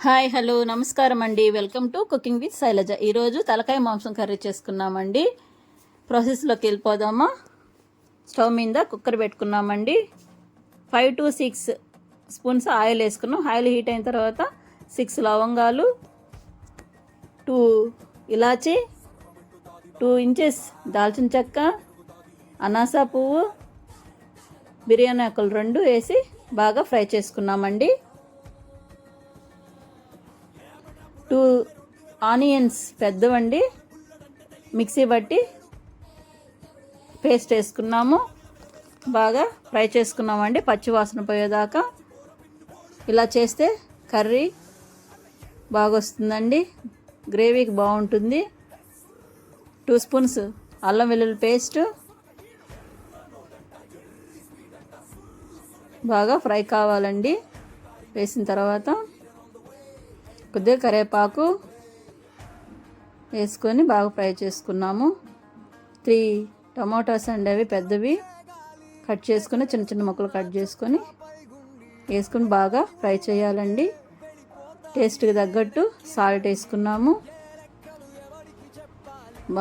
Hi hello నమస్కారం అండి. Welcome to cooking with Shailaja. ఈరోజు తలకాయ మాంసం కర్రీ చేసుకున్నామండి. ప్రాసెస్లోకి వెళ్ళిపోదామా. స్టవ్ మీద కుక్కర్ పెట్టుకున్నామండి. 5 to 6 స్పూన్స్ ఆయిల్ వేసుకున్నాం. ఆయిల్ హీట్ అయిన తర్వాత 6 లవంగాలు, 2 ఇలాచి, 2 ఇంచెస్ దాల్చిన చెక్క, అనాసా పువ్వు, బిర్యానీ ఆకులు 2 వేసి బాగా ఫ్రై చేసుకున్నామండి. 2 ఆనియన్స్ పెద్దవండి, మిక్సీ బట్టి పేస్ట్ వేసుకున్నాము. బాగా ఫ్రై చేసుకున్నామండి పచ్చివాసన పోయేదాకా. ఇలా చేస్తే కర్రీ బాగా వస్తుందండి, గ్రేవీకి బాగుంటుంది. 2 స్పూన్స్ అల్లం వెల్లుల్లి పేస్ట్ బాగా ఫ్రై కావాలండి. వేసిన తర్వాత కొద్దిగా కరివేపాకు వేసుకొని బాగా ఫ్రై చేసుకున్నాము. 3 టమాటాస్ అండి, అవి పెద్దవి కట్ చేసుకొని చిన్న చిన్న ముక్కలు కట్ చేసుకొని వేసుకొని బాగా ఫ్రై చేయాలండి. టేస్ట్కి తగ్గట్టు సాల్ట్ వేసుకున్నాము.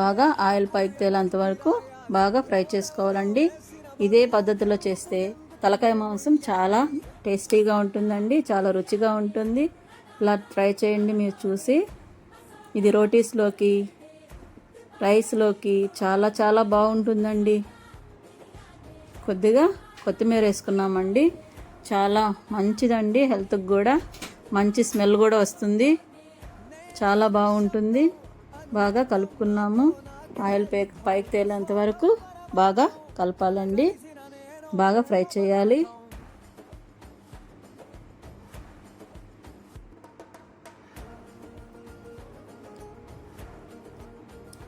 బాగా ఆయిల్ పైకి తేలేంత వరకు బాగా ఫ్రై చేసుకోవాలండి. ఇదే పద్ధతిలో చేస్తే తలకాయ మాంసం చాలా టేస్టీగా ఉంటుందండి, చాలా రుచిగా ఉంటుంది. ఇలా ట్రై చేయండి మీరు చూసి. ఇది రోటీస్లోకి, రైస్లోకి చాలా చాలా బాగుంటుందండి. కొద్దిగా కొత్తిమీర వేసుకున్నామండి, చాలా మంచిదండి, హెల్త్కి కూడా మంచి స్మెల్ కూడా వస్తుంది, చాలా బాగుంటుంది. బాగా కలుపుకున్నాము. ఆయిల్ పైకి తేలేంత వరకు బాగా కలపాలండి, బాగా ఫ్రై చేయాలి.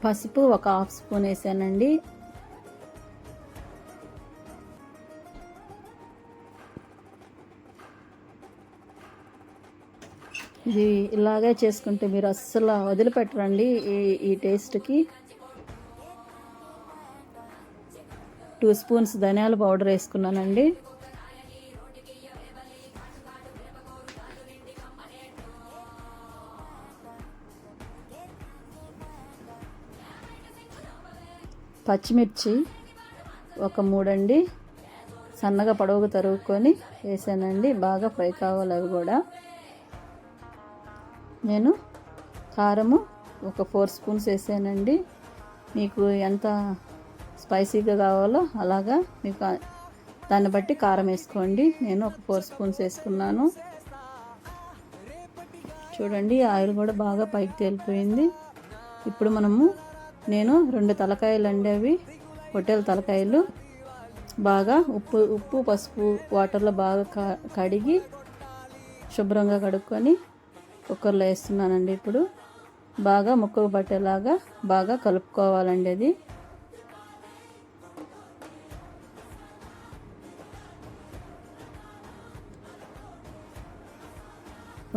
పసుపు 1 హాఫ్ స్పూన్ వేసానండి. ఇది ఇలాగే చేసుకుంటే మీరు అస్సలు వదిలిపెట్టరండి ఈ టేస్ట్కి. 2 స్పూన్స్ ధనియాల పౌడర్ వేసుకున్నానండి. పచ్చిమిర్చి 3 అండి, సన్నగా పొడవుగా తరుగుకొని వేసానండి. బాగా ఫ్రై కావాలి అవి కూడా. నేను కారము 4 స్పూన్స్ వేసానండి. మీకు ఎంత స్పైసీగా కావాలో అలాగా మీకు దాన్ని బట్టి కారం వేసుకోండి. నేను 4 స్పూన్స్ వేసుకున్నాను. చూడండి ఆయిల్ కూడా బాగా పైకి తేలిపోయింది. ఇప్పుడు నేను 2 తలకాయలు అండి, అవి పొట్టేల తలకాయలు. బాగా ఉప్పు పసుపు వాటర్లో బాగా కడిగి శుభ్రంగా కడుక్కొని కుక్కర్లో వేస్తున్నానండి. ఇప్పుడు బాగా ముక్కకు పట్టేలాగా బాగా కలుపుకోవాలండి. అది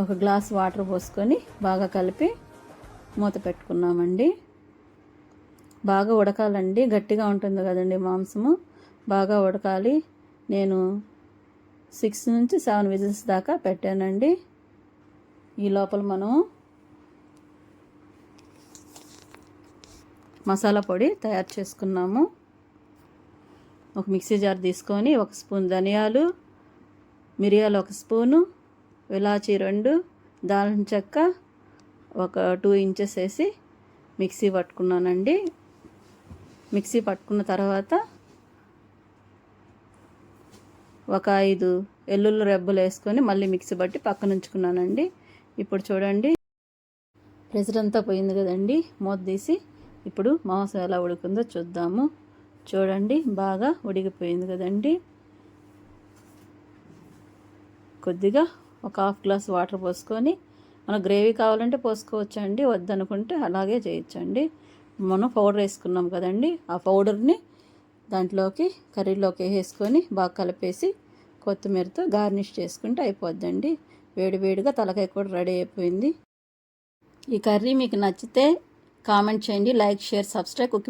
ఒక గ్లాస్ వాటర్ పోసుకొని బాగా కలిపి మూత పెట్టుకున్నామండి. బాగా ఉడకాలండి, గట్టిగా ఉంటుంది కదండి మాంసము, బాగా ఉడకాలి. నేను 6 నుంచి 7 విజిల్స్ దాకా పెట్టానండి. ఈ లోపల మనం మసాలా పొడి తయారు చేసుకున్నాము. ఒక మిక్సీ జార్ తీసుకొని 1 స్పూన్ ధనియాలు, మిరియాలు 1 స్పూను, ఇలాచి 2, దాల్చిన చెక్క 2 ఇంచెస్ వేసి మిక్సీ పట్టుకున్నానండి. మిక్సీ పట్టుకున్న తర్వాత 5 వెల్లుల్లి రెబ్బలు వేసుకొని మళ్ళీ మిక్సీ పట్టి పక్కన ఉంచుకున్నానండి. ఇప్పుడు చూడండి ప్రెషర్ అంతా పోయింది కదండి. మూత తీసి ఇప్పుడు మాంసం ఎలా ఉడికిందో చూద్దాము. చూడండి బాగా ఉడికిపోయింది కదండి. కొద్దిగా 1 హాఫ్ గ్లాస్ వాటర్ పోసుకొని, మనం గ్రేవీ కావాలంటే పోసుకోవచ్చండి, వద్దనుకుంటే అలాగే చేయొచ్చండి. మనం పౌడర్ వేసుకున్నాం కదండి, ఆ పౌడర్ని దాంట్లోకి కర్రీలోకి వేసుకొని బాగా కలిపేసి కొత్తిమీరతో గార్నిష్ చేసుకుంటే అయిపోద్దండి. వేడివేడిగా తలకాయ కూడా రెడీ అయిపోయింది. ఈ కర్రీ మీకు నచ్చితే కామెంట్ చేయండి, లైక్, షేర్, సబ్స్క్రైబ్. కుకింగ్